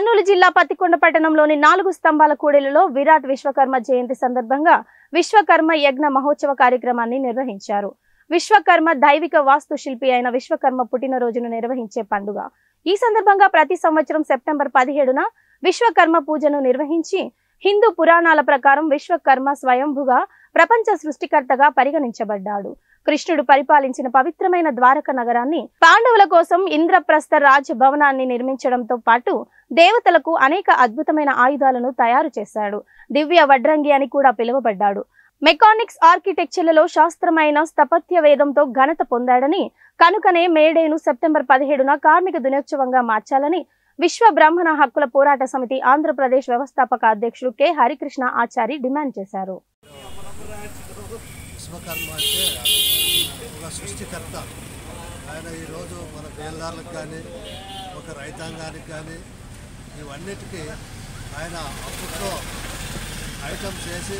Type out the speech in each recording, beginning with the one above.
కర్నూలు జిల్లా పత్తికొండ పట్టణంలోని 4 స్తంభాల కూడలిలో విరాట్ విశ్వకర్మ జయంతి సందర్భంగా విశ్వకర్మ యజ్ఞ మహోత్సవ కార్యక్రమాన్ని నిర్వహించారు. విశ్వకర్మ దైవిక వాస్తు శిల్పి అయిన విశ్వకర్మ పుట్టినరోజును నిర్వహించే పండుగ. ఈ సందర్భంగా ప్రతి సంవత్సరం సెప్టెంబర్ 17న విశ్వకర్మ పూజను నిర్వహించి హిందూ పురాణాల ప్రకారం విశ్వకర్మ స్వయంభుగా ప్రపంచ సృష్టికర్తగా పరిగణించబడ్డాడు. కృష్ణుడు పరిపాలించిన పవిత్రమైన ద్వారక నగరాన్ని పాండవుల కోసం ఇంద్రప్రస్థ రాజ్ భవనాన్ని నిర్మించడంతో పాటు దేవతలకు అనేక అద్భుతమైన ఆయుధాలను తయారు చేశాడు. దివ్య వడ్రంగి అని కూడా పిలువబడ్డాడు. మెకానిక్స్ ఆర్కిటెక్చర్లలో శాస్త్రమైన స్థపత్య వేదంతో ఘనత పొందాడని, కనుకనే మేడేను సెప్టెంబర్ 17న కార్మిక దినోత్సవంగా మార్చాలని విశ్వ బ్రాహ్మణ హక్కుల పోరాట సమితి ఆంధ్రప్రదేశ్ వ్యవస్థాపక అధ్యక్షుడు కె హరికృష్ణ ఆచారి డిమాండ్ చేశారు. విశ్వకర్మ అంటే ఒక సృష్టికర్త. ఆయన ఈరోజు మన బేల్దారులకు కానీ ఒక రైతాంగానికి కానీ ఇవన్నిటికీ ఆయన అప్పట్లో ఐటమ్స్ చేసి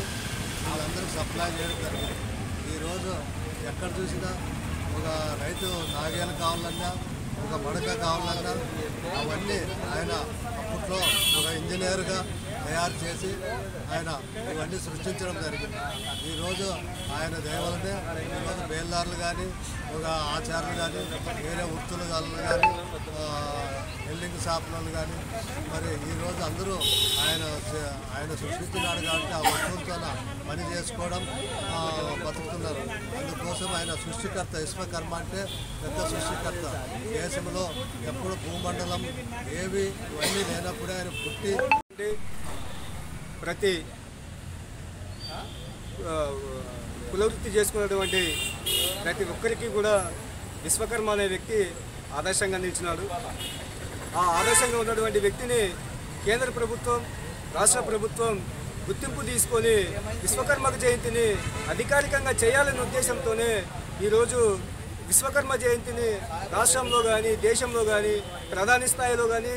వాళ్ళందరికీ సప్లై చేయడం జరిగింది. ఈరోజు ఎక్కడ చూసినా ఒక రైతు నాగేలు కావాలన్నా ఒక మడక కావాలన్నా అవన్నీ ఆయన అప్పట్లో ఒక ఇంజనీర్గా తయారు చేసి ఆయన ఇవన్నీ సృష్టించడం జరిగింది. ఈరోజు ఆయన దయవలనే ఈరోజు బేల్దారులు కానీ ఒక ఆచారులు కానీ వేరే వృత్తులు కానీ వెల్డింగ్ షాపులు కానీ మరి ఈరోజు అందరూ ఆయన సృష్టించినాడు కాబట్టి ఆ వస్తువులతో పని చేసుకోవడం బతుకుతున్నారు. అందుకోసం ఆయన సృష్టికర్త. విశ్వకర్మ అంటే పెద్ద సృష్టికర్త. దేశంలో ఎప్పుడు భూమండలం ఏవి ఇవన్నీ లేనప్పుడే ఆయన పుట్టి ప్రతి కులవృత్తి చేసుకున్నటువంటి ప్రతి ఒక్కరికి కూడా విశ్వకర్మ అనే వ్యక్తి ఆదర్శంగా నిలిచినాడు. ఆ ఆదర్శంగా ఉన్నటువంటి వ్యక్తిని కేంద్ర ప్రభుత్వం, రాష్ట్ర ప్రభుత్వం గుర్తింపు తీసుకొని విశ్వకర్మ జయంతిని అధికారికంగా చేయాలనే ఉద్దేశంతోనే ఈరోజు విశ్వకర్మ జయంతిని రాష్ట్రంలో కానీ దేశంలో కానీ ప్రధాని స్థాయిలో కానీ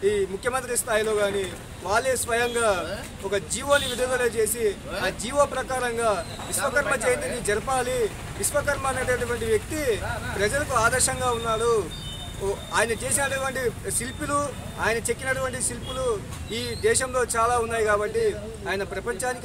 ఈ ముఖ్యమంత్రి స్థాయిలో కానీ వాళ్ళే స్వయంగా ఒక జీవోని విడుదల చేసి ఆ జీవో ప్రకారంగా విశ్వకర్మ జయంతిని జరపాలి. విశ్వకర్మ అనేటటువంటి వ్యక్తి ప్రజలకు ఆదర్శంగా ఉన్నాడు. ఆయన చేసినటువంటి శిల్పులు, ఆయన చెక్కినటువంటి శిల్పులు ఈ దేశంలో చాలా ఉన్నాయి కాబట్టి ఆయన ప్రపంచానికి